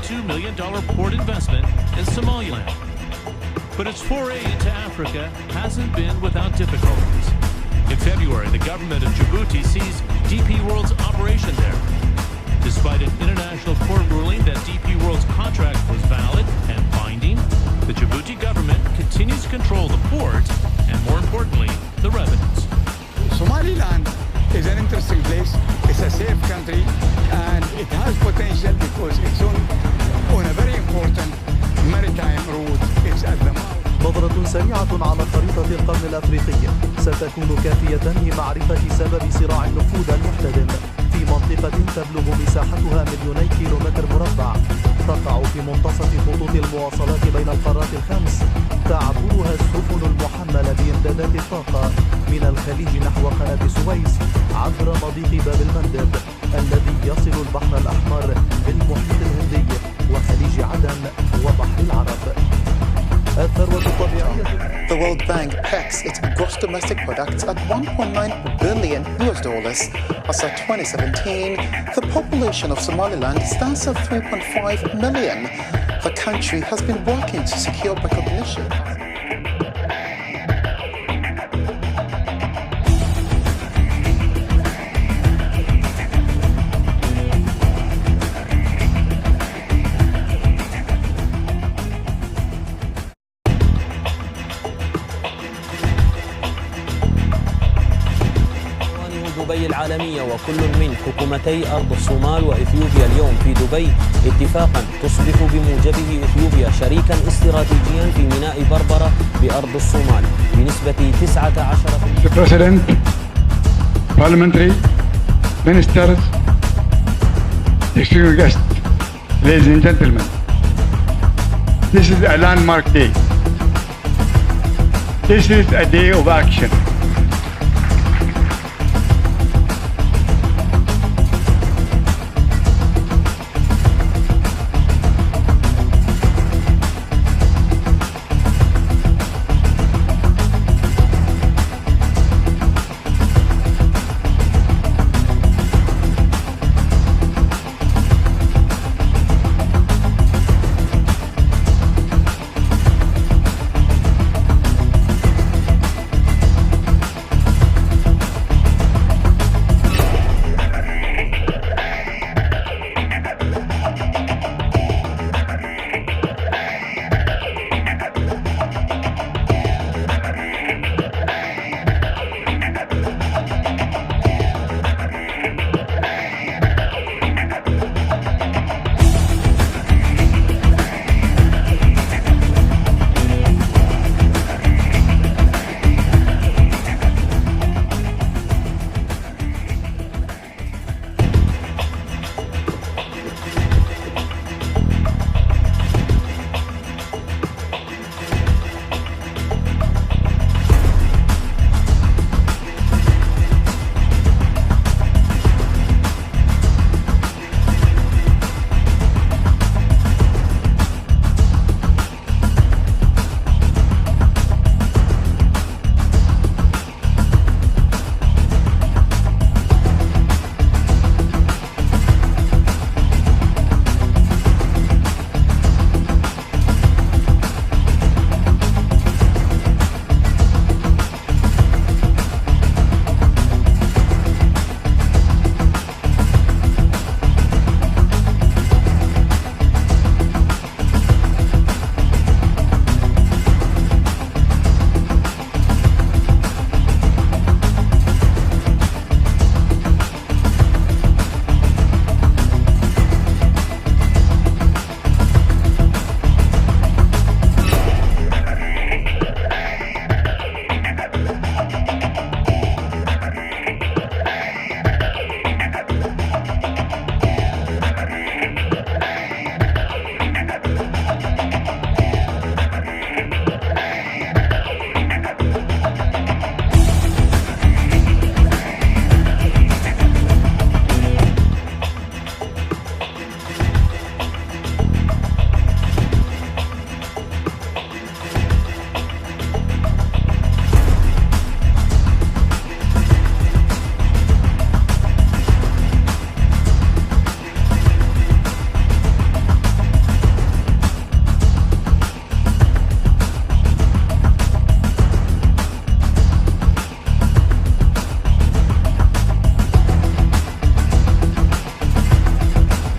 $1.2 million port investment in Somaliland. But its foray into Africa hasn't been without difficulties. In February, the government of Djibouti seized DP World's operation there. Despite an international court ruling that DP World's contract was valid and binding, the Djibouti government continues to control the port and, more importantly, the revenues. Somaliland is an interesting place. It's a safe country and it has potential because it's on a very important maritime route. It's at the mouth. نظرة سريعة على خريطة القرن الأفريقي ستكون كافية لمعرفة سبب صراع النفوذ المحتدم في منطقة تبلغ مساحتها 2,000,000 كيلومتر مربع، تقع في منتصف خطوط المواصلات بين القارات الخمس، تعبرها السفن المحملة بإمدادات الطاقة من الخليج نحو قناة السويس عبر مضيق باب المندب الذي يصل البحر الأحمر بالمحيط الهندي وخليج عدن وبحر العرب. الثروة الطبيعية. The World Bank pegs its gross domestic product at $1.9 billion as of 2017. The population of Somaliland stands at 3.5 million. The country has been working to secure recognition. دبي العالمية وكل من حكومتي أرض الصومال وإثيوبيا اليوم في دبي اتفاقا تصبح بموجبه إثيوبيا شريكا استراتيجيا في ميناء بربرة بأرض الصومال بنسبة 19%. The President, Parliamentary, Ministers, distinguished guests, ladies and gentlemen, this is a landmark day. This is a day of action.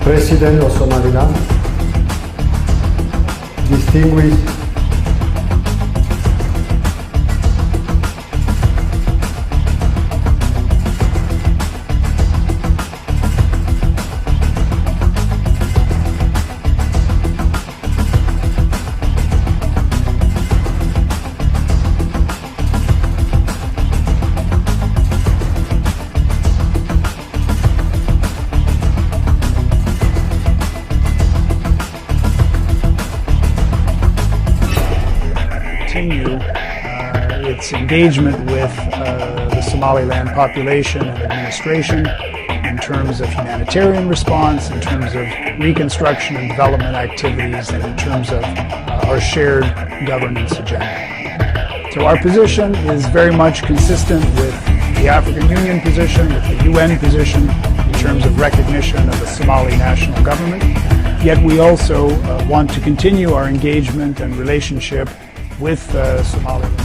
President of Somaliland, distinguished its engagement with the Somaliland population and administration in terms of humanitarian response, in terms of reconstruction and development activities, and in terms of our shared governance agenda. So our position is very much consistent with the African Union position, with the UN position in terms of recognition of the Somali national government. Yet we also want to continue our engagement and relationship with Somaliland.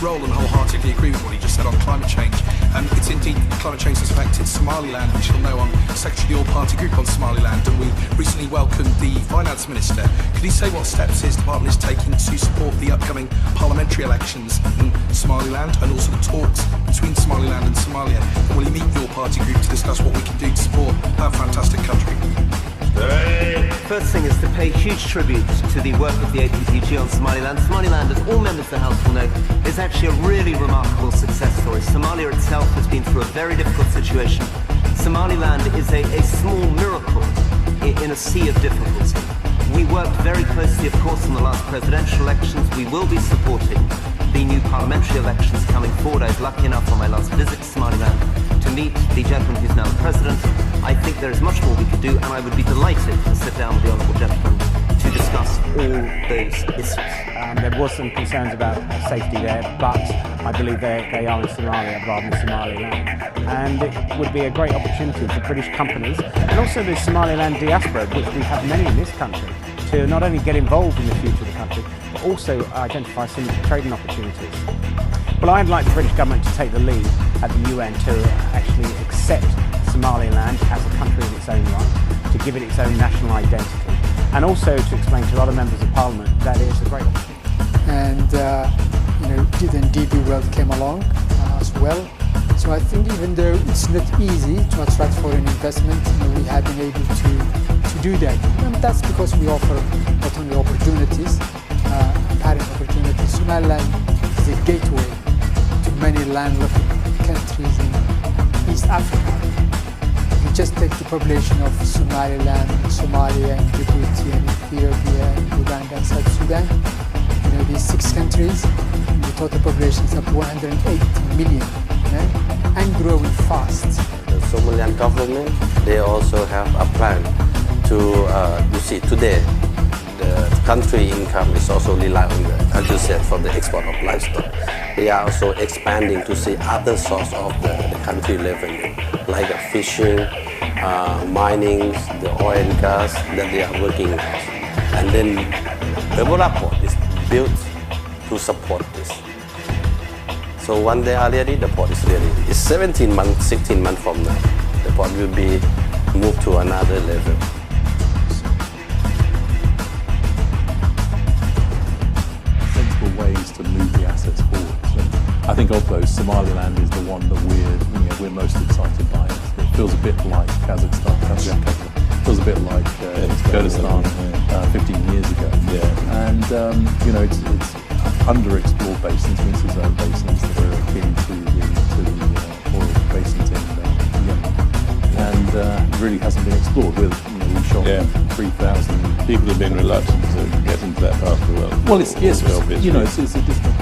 role and wholeheartedly agree with what he just said on climate change. It's indeed climate change has affected Somaliland, which you'll know I'm Secretary of the All-Party Group on Somaliland, and we recently welcomed the Finance Minister. Could he say what steps his department is taking to support the upcoming parliamentary elections in Somaliland and also the talks between Somaliland and Somalia? And will he meet your party group to discuss what we can do to support that fantastic country? First thing is to pay huge tribute to the work of the APPG on Somaliland. Somaliland, as all members of the House will know, is actually a really remarkable success story. Somalia itself has been through a very difficult situation. Somaliland is a small miracle in a sea of difficulty. We worked very closely, of course, in the last presidential elections. We will be supporting the new parliamentary elections coming forward. I was lucky enough on my last visit to Somaliland to meet the gentleman who's now the president. I think there is much more we could do, and I would be delighted to sit down with the honourable gentleman to discuss all those issues. There was some concerns about safety there, but I believe they are in Somalia rather than Somaliland. And it would be a great opportunity for British companies and also the Somaliland diaspora, which we have many in this country, to not only get involved in the future of the country, but also identify some trading opportunities. Well, I'd like the British government to take the lead at the UN to actually accept Somaliland as a country in its own right, to give it its own national identity, and also to explain to other members of Parliament that it is a great opportunity. And then DP World came along as well. So I think even though it's not easy to attract foreign investment, we have been able to do that. And that's because we offer not only opportunities, apparent opportunities. Somaliland is a gateway to many landlocked countries in East Africa. If you just take the population of Somaliland, Somalia, and Djibouti, and Ethiopia, and Uganda, and South Sudan, these 6 countries, the total population is up to 180 million, and growing fast. The Somaliland government, they also have a plan to, you see, today, the country income is also relying on, as you said, from the export of livestock. They are also expanding to see other sources of the country revenue, like fishing, mining, the oil and gas that they are working on. And then the port is built to support this. So when they are ready, the port is ready. It's 17 months, 16 months from now. The port will be moved to another level. Ways to move the assets forward. So I think of those, Somaliland is the one that we're most excited by. It feels a bit like Kazakhstan. It feels a bit like Kurdistan 15 years ago. Yeah. And it's underexplored basins, Mesozoic basins that are akin to the oil basins in Yemen. And really hasn't been explored. We shot 3,000. People have been reluctant to get into that part of the world. Well, it's a different